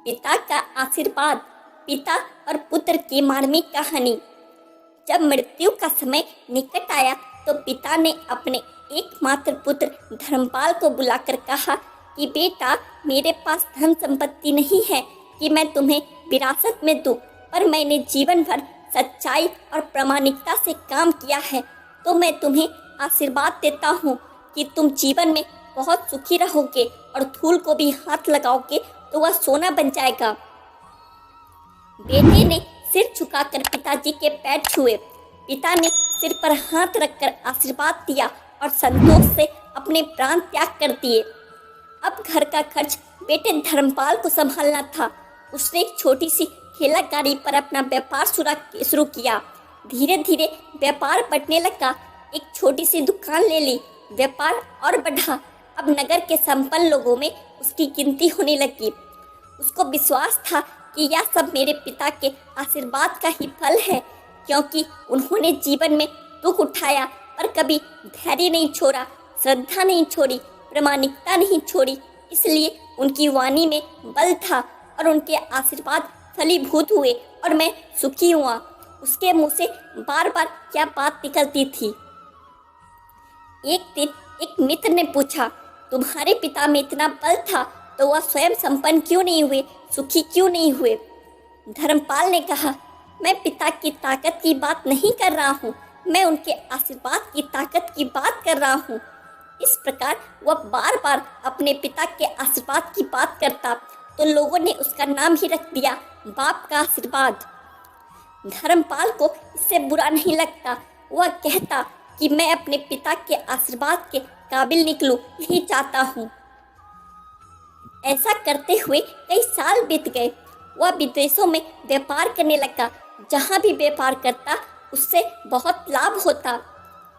पिता का आशीर्वाद। पिता और पुत्र की मार्मिक कहानी। जब मृत्यु का समय निकट आया तो पिता ने अपने एकमात्र पुत्र धर्मपाल को बुलाकर कहा कि बेटा, मेरे पास धन संपत्ति नहीं है कि मैं तुम्हें विरासत में दूं, पर मैंने जीवन भर सच्चाई और प्रामाणिकता से काम किया है, तो मैं तुम्हें आशीर्वाद देता हूँ कि तुम जीवन में बहुत सुखी रहोगे और धूल को भी हाथ लगाओगे तो वह सोना बन जाएगा। बेटे ने सिर झुकाकर पिताजी के पैर छुए। पिता ने सिर पर हाथ रखकर आशीर्वाद दिया और संतोष से अपने प्राण त्याग कर दिए। अब घर का खर्च बेटे धर्मपाल को संभालना था। उसने एक छोटी सी ठेला गाड़ी पर अपना व्यापार शुरू किया। धीरे धीरे व्यापार बढ़ने लगा। एक छोटी सी दुकान ले ली। व्यापार और बढ़ा। अब नगर के संपन्न लोगों में उसकी गिनती होने लगी। उसको विश्वास था कि यह सब मेरे पिता के आशीर्वाद का ही फल है, क्योंकि उन्होंने जीवन में दुख उठाया पर कभी धैर्य नहीं छोड़ा, श्रद्धा नहीं छोड़ी, प्रामाणिकता नहीं छोड़ी। इसलिए उनकी वाणी में बल था और उनके आशीर्वाद फलीभूत हुए और मैं सुखी हुआ। उसके मुंह से बार बार क्या बात निकलती थी। एक दिन एक मित्र ने पूछा, तुम्हारे पिता में इतना बल था तो वह स्वयं संपन्न क्यों नहीं हुए, सुखी क्यों नहीं हुए? धर्मपाल ने कहा, मैं पिता की ताकत की बात नहीं कर रहा हूँ, मैं उनके आशीर्वाद की ताकत की बात कर रहा हूँ। इस प्रकार वह बार बार अपने पिता के आशीर्वाद की बात करता तो लोगों ने उसका नाम ही रख दिया बाप का आशीर्वाद। धर्मपाल को इससे बुरा नहीं लगता। वह कहता कि मैं अपने पिता के आशीर्वाद के काबिल निकलूं, यही चाहता हूँ। ऐसा करते हुए कई साल बीत गए। वह विदेशों में व्यापार करने लगा। जहाँ भी व्यापार करता उससे बहुत लाभ होता।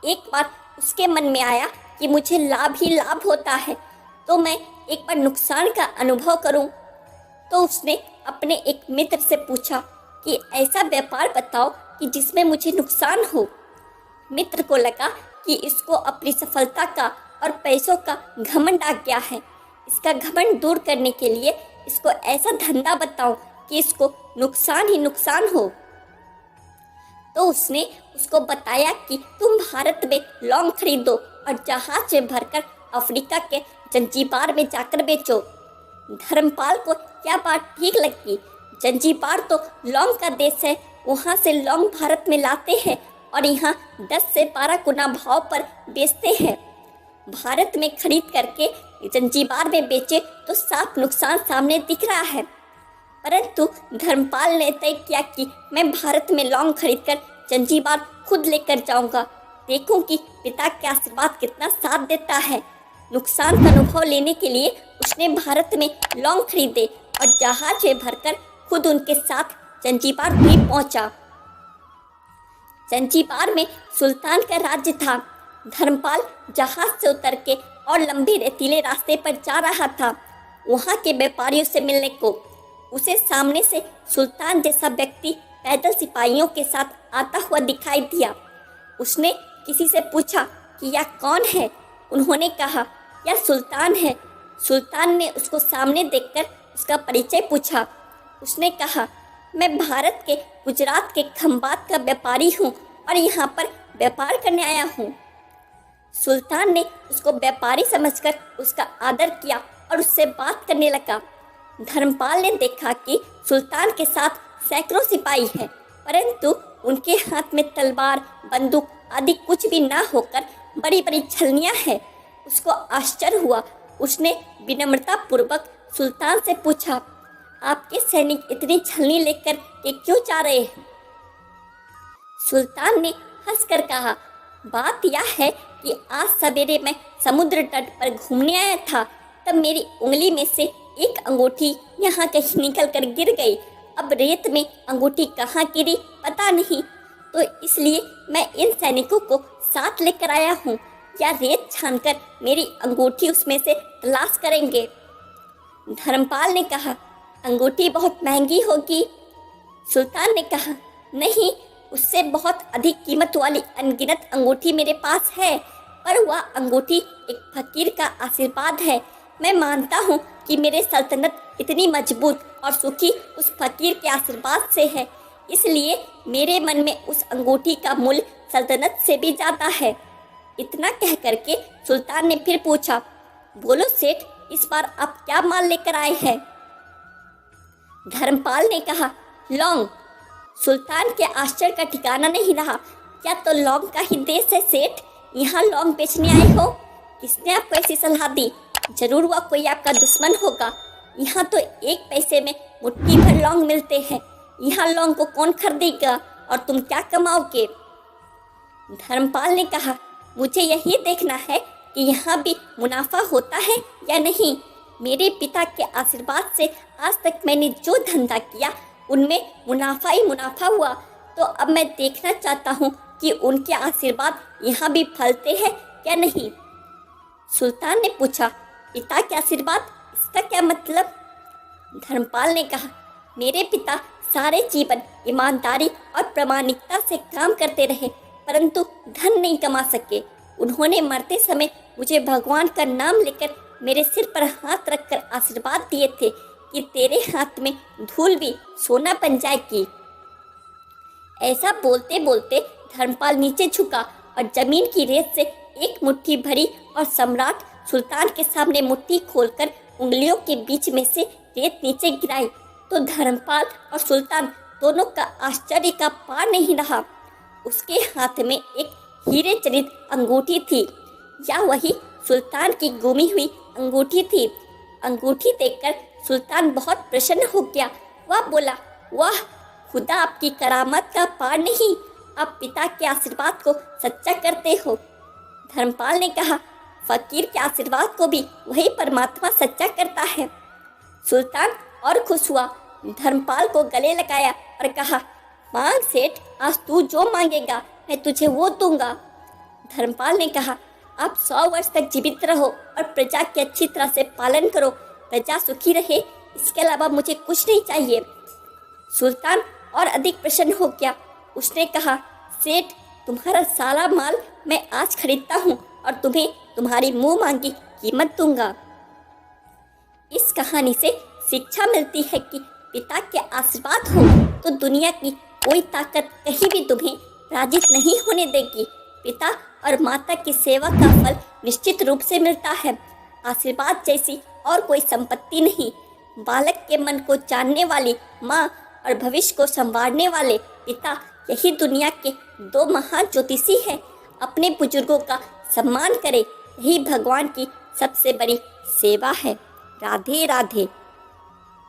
एक बार उसके मन में आया कि मुझे लाभ ही लाभ होता है, तो मैं एक बार नुकसान का अनुभव करूं। तो उसने अपने एक मित्र से पूछा कि ऐसा व्यापार बताओ कि जिसमें मुझे नुकसान हो। मित्र को लगा कि इसको अपनी सफलता का और पैसों का घमंड आ गया है। इसका घमंड दूर करने के लिए इसको ऐसा धंधा बताओ कि इसको नुकसान ही नुकसान हो। तो उसने उसको बताया कि तुम भारत में लौंग खरीदो और जहाज में भरकर अफ्रीका के जंजीबार में जाकर बेचो। धर्मपाल को यह बात ठीक लगी। जंजीबार तो लौंग का देश है, वहाँ से लौंग भारत में लाते हैं और यहाँ 10 से 12 गुना भाव पर बेचते हैं। भारत में खरीद करके जंजीबार में बेचे तो साफ नुकसान सामने दिख रहा है। परंतु धर्मपाल ने तय किया कि मैं भारत में लौंग खरीदकर जंजीबार खुद लेकर जाऊंगा। देखूं कि पिता के आशीर्वाद कितना साथ देता है। नुकसान का अनुभव लेने के लिए उसने भारत में लौंग खरीदे और जहाज में भरकर खुद उनके साथ जंजीबार भी पहुंचा। जंजीबार में सुल्तान का राज्य था। धर्मपाल जहाज से उतर के और लंबे रेतीले रास्ते पर जा रहा था वहाँ के व्यापारियों से मिलने को। उसे सामने से सुल्तान जैसा व्यक्ति पैदल सिपाहियों के साथ आता हुआ दिखाई दिया। उसने किसी से पूछा कि यह कौन है। उन्होंने कहा, यह सुल्तान है। सुल्तान ने उसको सामने देखकर उसका परिचय पूछा। उसने कहा, मैं भारत के गुजरात के खंबात का व्यापारी हूँ और यहाँ पर व्यापार करने आया हूँ। सुल्तान ने उसको व्यापारी समझकर उसका आदर किया और उससे बात करने लगा। धर्मपाल ने देखा कि सुल्तान के साथ सैकड़ों सिपाही हैं, परंतु उनके हाथ में तलवार, बंदूक आदि कुछ भी ना होकर बड़ी बड़ी छलनियाँ हैं। उसको आश्चर्य हुआ। उसने विनम्रता पूर्वक सुल्तान से पूछा, आपके सैनिक इतनी छलनी लेकर के क्यों जा रहे हैं? सुल्तान ने हंसकर कहा, बात यह है कि आज सवेरे मैं समुद्र तट पर घूमने आया था, तब मेरी उंगली में से एक अंगूठी यहाँ कहीं निकल कर गिर गई। अब रेत में अंगूठी कहाँ गिरी पता नहीं, तो इसलिए मैं इन सैनिकों को साथ लेकर आया हूँ। या रेत छानकर मेरी अंगूठी उसमें से तलाश करेंगे। धर्मपाल ने कहा, अंगूठी बहुत महंगी होगी। सुल्तान ने कहा, नहीं, उससे बहुत अधिक कीमत वाली अनगिनत अंगूठी मेरे पास है, पर वह अंगूठी एक फकीर का आशीर्वाद है। मैं मानता हूँ कि मेरे सल्तनत इतनी मजबूत और सुखी उस फकीर के आशीर्वाद से है, इसलिए मेरे मन में उस अंगूठी का मूल्य सल्तनत से भी ज़्यादा है। इतना कह करके सुल्तान ने फिर पूछा, बोलो सेठ, इस बार आप क्या माल लेकर आए हैं? धर्मपाल ने कहा, लौंग। सुल्तान के आश्चर्य का ठिकाना नहीं रहा। क्या तो लौंग का ही देश है सेठ? यहाँ लौंग बेचने आए हो? किसने आपको ऐसी सलाह दी? जरूर वह कोई आपका दुश्मन होगा। यहाँ तो 1 पैसे में मुट्ठी भर लौंग मिलते हैं। यहाँ लौंग को कौन खरीदेगा और तुम क्या कमाओगे? धर्मपाल ने कहा, मुझे यही देखना है कि यहाँ भी मुनाफा होता है या नहीं। मेरे पिता के आशीर्वाद से आज तक मैंने जो धंधा किया उनमें मुनाफा ही मुनाफा हुआ, तो अब मैं देखना चाहता हूँ कि उनके आशीर्वाद यहाँ भी फलते हैं या नहीं। सुल्तान ने पूछा, पिता के आशीर्वाद, इसका क्या मतलब? धर्मपाल ने कहा, मेरे पिता सारे जीवन ईमानदारी और प्रामाणिकता से काम करते रहे, परंतु धन नहीं कमा सके। उन्होंने मरते समय मुझे भगवान का नाम लेकर मेरे सिर पर हाथ रखकर आशीर्वाद दिए थे कि तेरे हाथ में धूल भी सोना बन जाएगी। ऐसा बोलते बोलते धर्मपाल नीचे झुका और जमीन की रेत से एक मुट्ठी भरी और सम्राट सुल्तान के सामने मुट्ठी खोलकर उंगलियों के बीच में से रेत नीचे गिराई तो धर्मपाल और सुल्तान दोनों का आश्चर्य का पार नहीं रहा। उसके हाथ में एक हीरे जड़ित अंगूठी थी, या वही सुल्तान की गुमी हुई अंगूठी थी। अंगूठी देखकर सुल्तान बहुत प्रसन्न हो गया। वह बोला, वाह, खुदा आपकी करामत का पार नहीं, आप पिता के आशीर्वाद को सच्चा करते हो। धर्मपाल ने कहा, फकीर के आशीर्वाद को भी वही परमात्मा सच्चा करता है। सुल्तान और खुश हुआ, धर्मपाल को गले लगाया और कहा, मांग सेठ, आज तू जो मांगेगा मैं तुझे वो दूंगा। धर्मपाल ने कहा, आप 100 वर्ष तक जीवित रहो और प्रजा के अच्छी तरह से पालन करो, प्रजा सुखी रहे, इसके अलावा मुझे कुछ नहीं चाहिए। सुल्तान और अधिक प्रसन्न हो गया। उसने कहा, सेठ, तुम्हारा सारा माल मैं आज खरीदता हूँ और तुम्हें तुम्हारी मुंह मांगी कीमत दूंगा। इस कहानी से शिक्षा मिलती है कि पिता के आशीर्वाद हो तो दुनिया की कोई ताकत कहीं भी तुम्हें पराजित नहीं होने देगी। पिता और माता की सेवा का फल निश्चित रूप से मिलता है। आशीर्वाद जैसी और कोई संपत्ति नहीं। बालक के मन को जानने वाली माँ और भविष्य को संवारने वाले पिता, यही दुनिया के 2 महान ज्योतिषी हैं। अपने बुजुर्गों का सम्मान करें, यही भगवान की सबसे बड़ी सेवा है। राधे राधे।